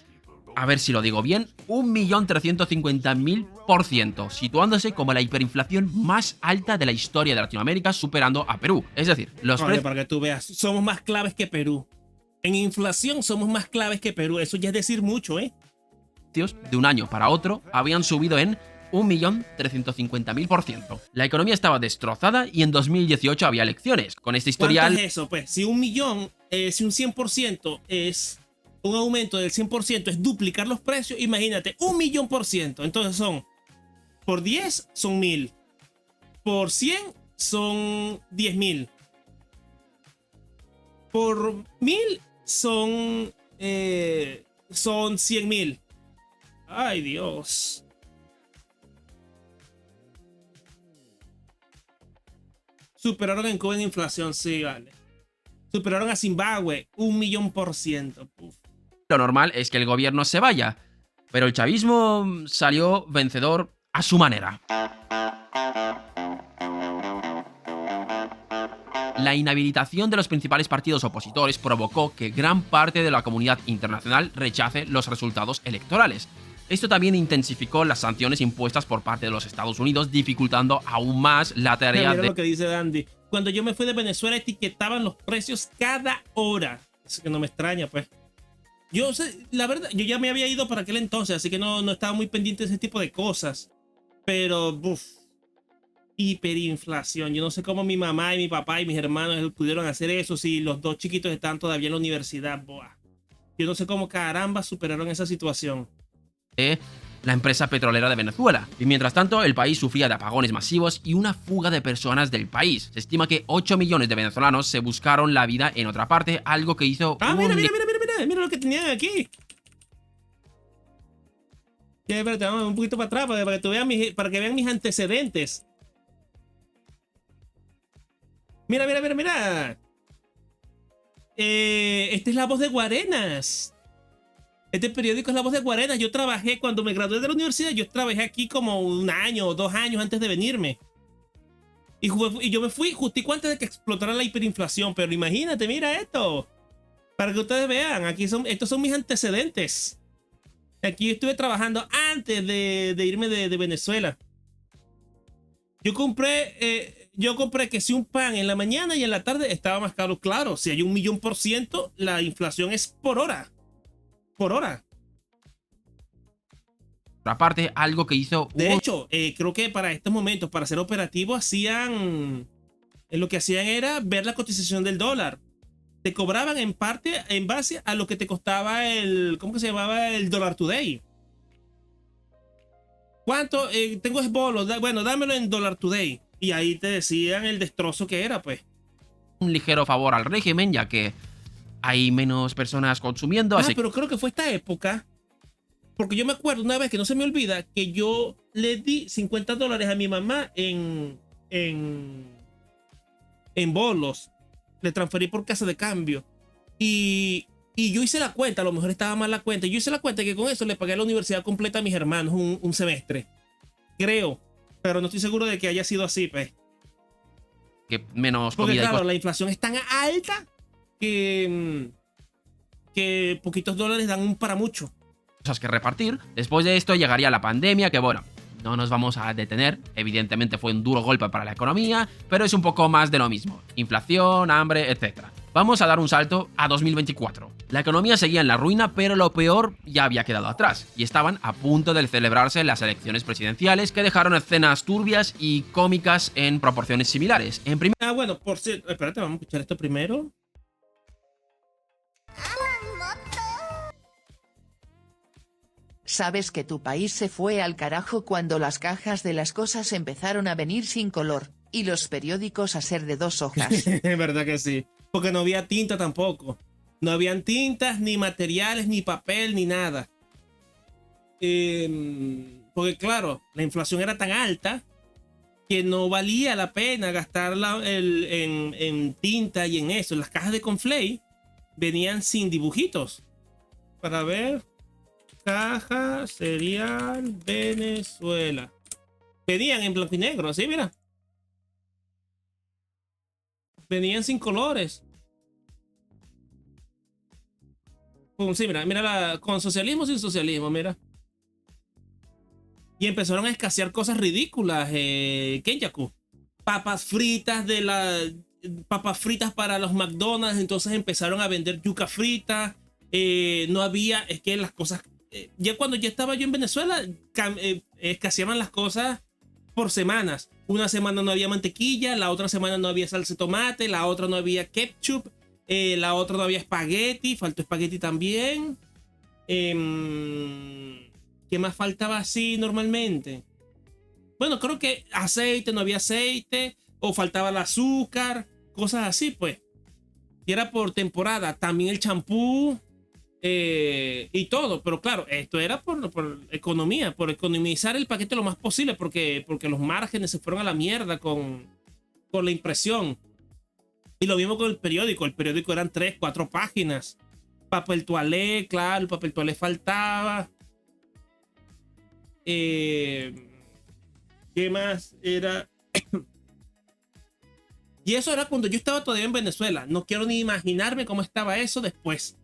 A ver si lo digo bien, 1.350.000%, situándose como la hiperinflación más alta de la historia de Latinoamérica, superando a Perú. Es decir, los precios... Para que tú veas, somos más claves que Perú. En inflación somos más claves que Perú. Eso ya es decir mucho, ¿eh? De un año para otro habían subido en 1.350.000%. La economía estaba destrozada y en 2018 había elecciones. Con este historial... ¿Cuánto es eso? Pues si un 100% es... un aumento del 100% es duplicar los precios, imagínate, 1.000.000%. Entonces son, por 10 son 1.000, por 100 son 10.000, por 1.000 son 100.000. Ay, Dios. Superaron en Cuba en inflación, sí, vale. Superaron a Zimbabue, 1.000.000%. Uf. Lo normal es que el gobierno se vaya, pero el chavismo salió vencedor a su manera. La inhabilitación de los principales partidos opositores provocó que gran parte de la comunidad internacional rechace los resultados electorales. Esto también intensificó las sanciones impuestas por parte de los Estados Unidos, dificultando aún más la tarea Mira lo que dice Dandy. Cuando yo me fui de Venezuela etiquetaban los precios cada hora. Eso que no me extraña, pues. Yo sé, la verdad, yo ya me había ido para aquel entonces, así que no estaba muy pendiente de ese tipo de cosas. Pero, hiperinflación. Yo no sé cómo mi mamá y mi papá y mis hermanos pudieron hacer eso si los dos chiquitos están todavía en la universidad. Buah. Yo no sé cómo caramba superaron esa situación. La empresa petrolera de Venezuela. Y mientras tanto, el país sufría de apagones masivos y una fuga de personas del país. Se estima que 8 millones de venezolanos se buscaron la vida en otra parte, algo que hizo mira lo que tenían aquí. Ya, espérate, vamos un poquito para atrás para que vean mis antecedentes. Mira. Esta es La Voz de Guarenas. Este periódico es La Voz de Guarenas. Yo trabajé cuando me gradué de la universidad. Yo trabajé aquí como 1 año o 2 años antes de venirme. Y yo me fui justico antes de que explotara la hiperinflación. Pero imagínate, mira esto. Para que ustedes vean, estos son mis antecedentes. Aquí estuve trabajando antes de irme de Venezuela. Yo compré que si un pan en la mañana y en la tarde estaba más caro. Claro, si hay 1.000.000%, la inflación es por hora. Por hora. Aparte, algo que hizo... De hecho, creo que para estos momentos, para ser operativo, lo que hacían era ver la cotización del dólar. Te cobraban en parte en base a lo que te costaba ¿cómo que se llamaba? El Dollar Today. ¿Cuánto? Tengo esbolos. Bueno, dámelo en Dollar Today. Y ahí te decían el destrozo que era, pues. Un ligero favor al régimen, ya que hay menos personas consumiendo. Pero creo que fue esta época. Porque yo me acuerdo una vez que no se me olvida que yo le di $50 a mi mamá en bolos. Le transferí por casa de cambio. Y yo hice la cuenta, a lo mejor estaba mal la cuenta. Yo hice la cuenta que con eso le pagué la universidad completa a mis hermanos un semestre. Creo. Pero no estoy seguro de que haya sido así, pues. Que menos porque comida claro, la inflación es tan alta que poquitos dólares dan para mucho. Cosas que repartir. Después de esto llegaría la pandemia, que bueno, no nos vamos a detener. Evidentemente fue un duro golpe para la economía, pero es un poco más de lo mismo. Inflación, hambre, etc. Vamos a dar un salto a 2024. La economía seguía en la ruina, pero lo peor ya había quedado atrás, y estaban a punto de celebrarse las elecciones presidenciales que dejaron escenas turbias y cómicas en proporciones similares. Bueno, por cierto, espérate, vamos a escuchar esto primero. ¿Sabes que tu país se fue al carajo cuando las cajas de las cosas empezaron a venir sin color, y los periódicos a ser de 2 hojas? Es verdad que sí. Porque no había tinta tampoco. No habían tintas, ni materiales, ni papel, ni nada. Porque claro, la inflación era tan alta que no valía la pena gastarla en tinta y en eso. Las cajas de Conflay venían sin dibujitos. Para ver... Caja cereal Venezuela. Venían en blanco y negro, así, mira. Venían sin colores. Sí, mira, con socialismo sin socialismo, mira. Y empezaron a escasear cosas ridículas. Kenyaku. Papas fritas papas fritas para los McDonald's. Entonces empezaron a vender yuca frita. No había, es que las cosas... ya cuando ya estaba yo en Venezuela, escaseaban las cosas por semanas. Una semana no había mantequilla, la otra semana no había salsa de tomate, la otra no había ketchup, la otra no había espagueti, faltó espagueti también. ¿Qué más faltaba así normalmente? Bueno, creo que aceite, no había aceite, o faltaba el azúcar, cosas así, pues. Y era por temporada. También el champú. Y todo, pero claro, esto era por economía, por economizar el paquete lo más posible, porque los márgenes se fueron a la mierda con la impresión. Y lo vimos con el periódico eran 3, 4 páginas. Papel toalé, claro, el papel toalé faltaba. ¿Qué más era? Y eso era cuando yo estaba todavía en Venezuela. No quiero ni imaginarme cómo estaba eso después.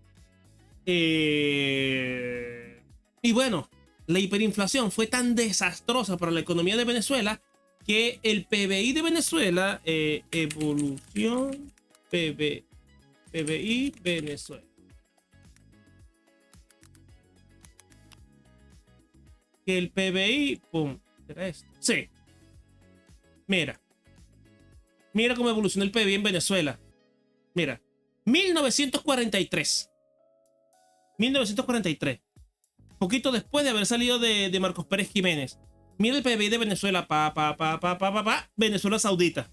Y bueno, la hiperinflación fue tan desastrosa para la economía de Venezuela que el PBI de Venezuela, evolución PBI Venezuela, que el PBI, pum, ¿era esto? Sí, Mira cómo evolucionó el PBI en Venezuela. Mira, 1943. Poquito después de haber salido de Marcos Pérez Jiménez. Mira el PBI de Venezuela. Venezuela Saudita.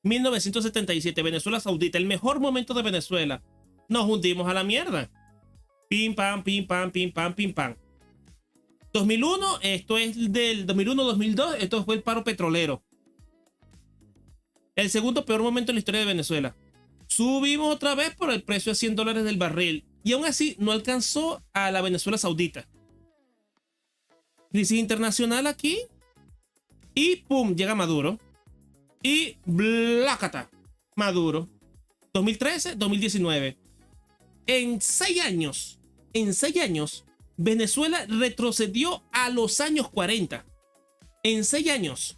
1977, Venezuela Saudita. El mejor momento de Venezuela. Nos hundimos a la mierda. Pim, pam, pim, pam, pim, pam, pim, pam. 2001, esto es del 2001-2002, esto fue el paro petrolero. El segundo peor momento en la historia de Venezuela. Subimos otra vez por el precio de $100 del barril. Y aún así no alcanzó a la Venezuela Saudita. Crisis internacional aquí. Y pum, llega Maduro. Y blácata. Maduro. 2013, 2019. En 6 años. Venezuela retrocedió a los años 40. En 6 años.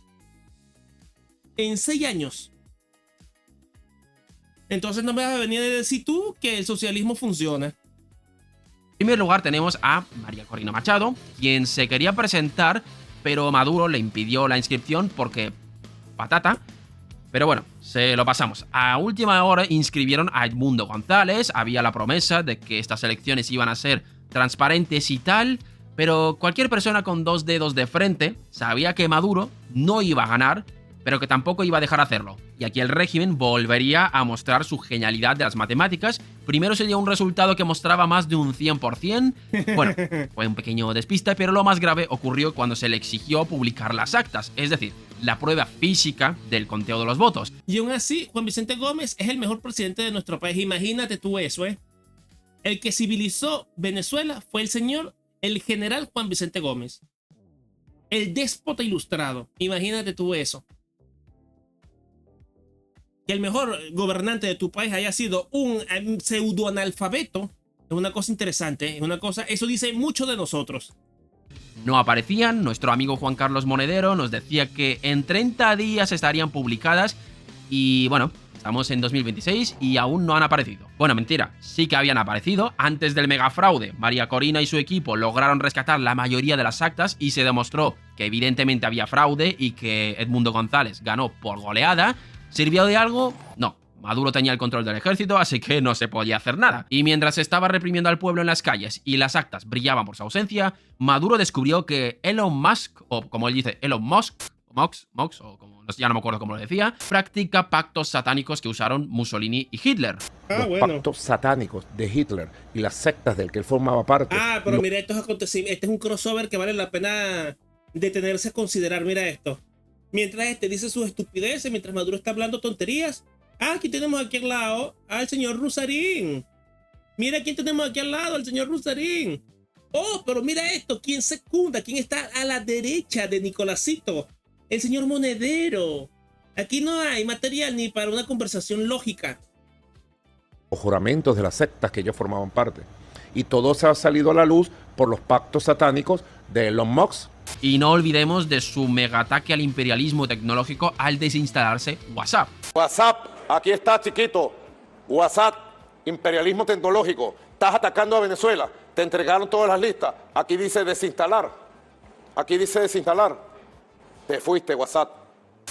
Entonces no me vas a venir a decir tú que el socialismo funciona. En primer lugar tenemos a María Corina Machado, quien se quería presentar, pero Maduro le impidió la inscripción porque... patata. Pero bueno, se lo pasamos. A última hora inscribieron a Edmundo González, había la promesa de que estas elecciones iban a ser transparentes y tal, pero cualquier persona con 2 dedos de frente sabía que Maduro no iba a ganar, pero que tampoco iba a dejar hacerlo. Y aquí el régimen volvería a mostrar su genialidad de las matemáticas. Primero se dio un resultado que mostraba más de un 100%. Bueno, fue un pequeño despiste, pero lo más grave ocurrió cuando se le exigió publicar las actas, es decir, la prueba física del conteo de los votos. Y aún así, Juan Vicente Gómez es el mejor presidente de nuestro país. Imagínate tú eso, ¿eh? El que civilizó Venezuela fue el general Juan Vicente Gómez. El déspota ilustrado. Imagínate tú eso. Que el mejor gobernante de tu país haya sido un pseudoanalfabeto es una cosa interesante, eso dice mucho de nosotros. No aparecían, nuestro amigo Juan Carlos Monedero nos decía que en 30 días estarían publicadas y bueno, estamos en 2026 y aún no han aparecido. Bueno, mentira, sí que habían aparecido. Antes del megafraude, María Corina y su equipo lograron rescatar la mayoría de las actas y se demostró que evidentemente había fraude y que Edmundo González ganó por goleada. ¿Sirvió de algo? No. Maduro tenía el control del ejército, así que no se podía hacer nada. Y mientras estaba reprimiendo al pueblo en las calles y las actas brillaban por su ausencia, Maduro descubrió que Elon Musk, o como él dice, Elon Musk, o como ya no me acuerdo cómo lo decía, practica pactos satánicos que usaron Mussolini y Hitler. Los pactos satánicos de Hitler y las sectas del que él formaba parte. Pero mira estos acontecimientos. Este es un crossover que vale la pena detenerse a considerar. Mira esto. Mientras dice sus estupideces, mientras Maduro está hablando tonterías. Aquí tenemos aquí al lado al señor Rusarín. Mira quién tenemos aquí al lado, al señor Rusarín. Oh, pero mira esto, ¿quién secunda? ¿Quién está a la derecha de Nicolásito? El señor Monedero. Aquí no hay material ni para una conversación lógica. Los juramentos de las sectas que ellos formaban parte. Y todo se ha salido a la luz por los pactos satánicos de Elon Musk. Y no olvidemos de su mega ataque al imperialismo tecnológico al desinstalarse WhatsApp. WhatsApp, aquí está, chiquito. WhatsApp, imperialismo tecnológico. Estás atacando a Venezuela. Te entregaron todas las listas. Aquí dice desinstalar. Te fuiste, WhatsApp.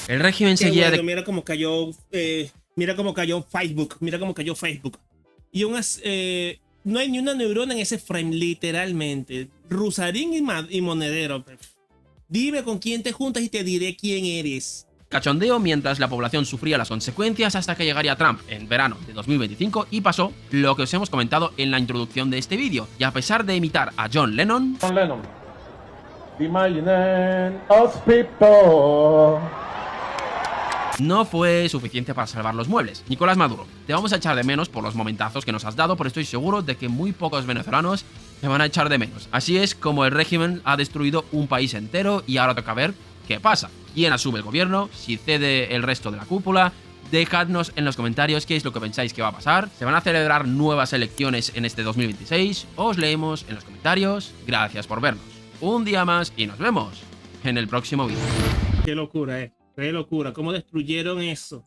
El régimen seguía bueno, mira cómo cayó Facebook. Mira cómo cayó Facebook. Y aún así, no hay ni una neurona en ese frame, literalmente. Rusarín y Monedero. Dime con quién te juntas y te diré quién eres. Cachondeo mientras la población sufría las consecuencias hasta que llegaría Trump en verano de 2025 y pasó lo que os hemos comentado en la introducción de este vídeo. Y a pesar de imitar a John Lennon, no fue suficiente para salvar los muebles. Nicolás Maduro, te vamos a echar de menos por los momentazos que nos has dado, pero estoy seguro de que muy pocos venezolanos te van a echar de menos. Así es como el régimen ha destruido un país entero y ahora toca ver qué pasa. ¿Quién asume el gobierno? Si cede el resto de la cúpula. Dejadnos en los comentarios qué es lo que pensáis que va a pasar. ¿Se van a celebrar nuevas elecciones en este 2026? Os leemos en los comentarios. Gracias por vernos un día más y nos vemos en el próximo vídeo. Qué locura, qué locura. ¿Cómo destruyeron eso?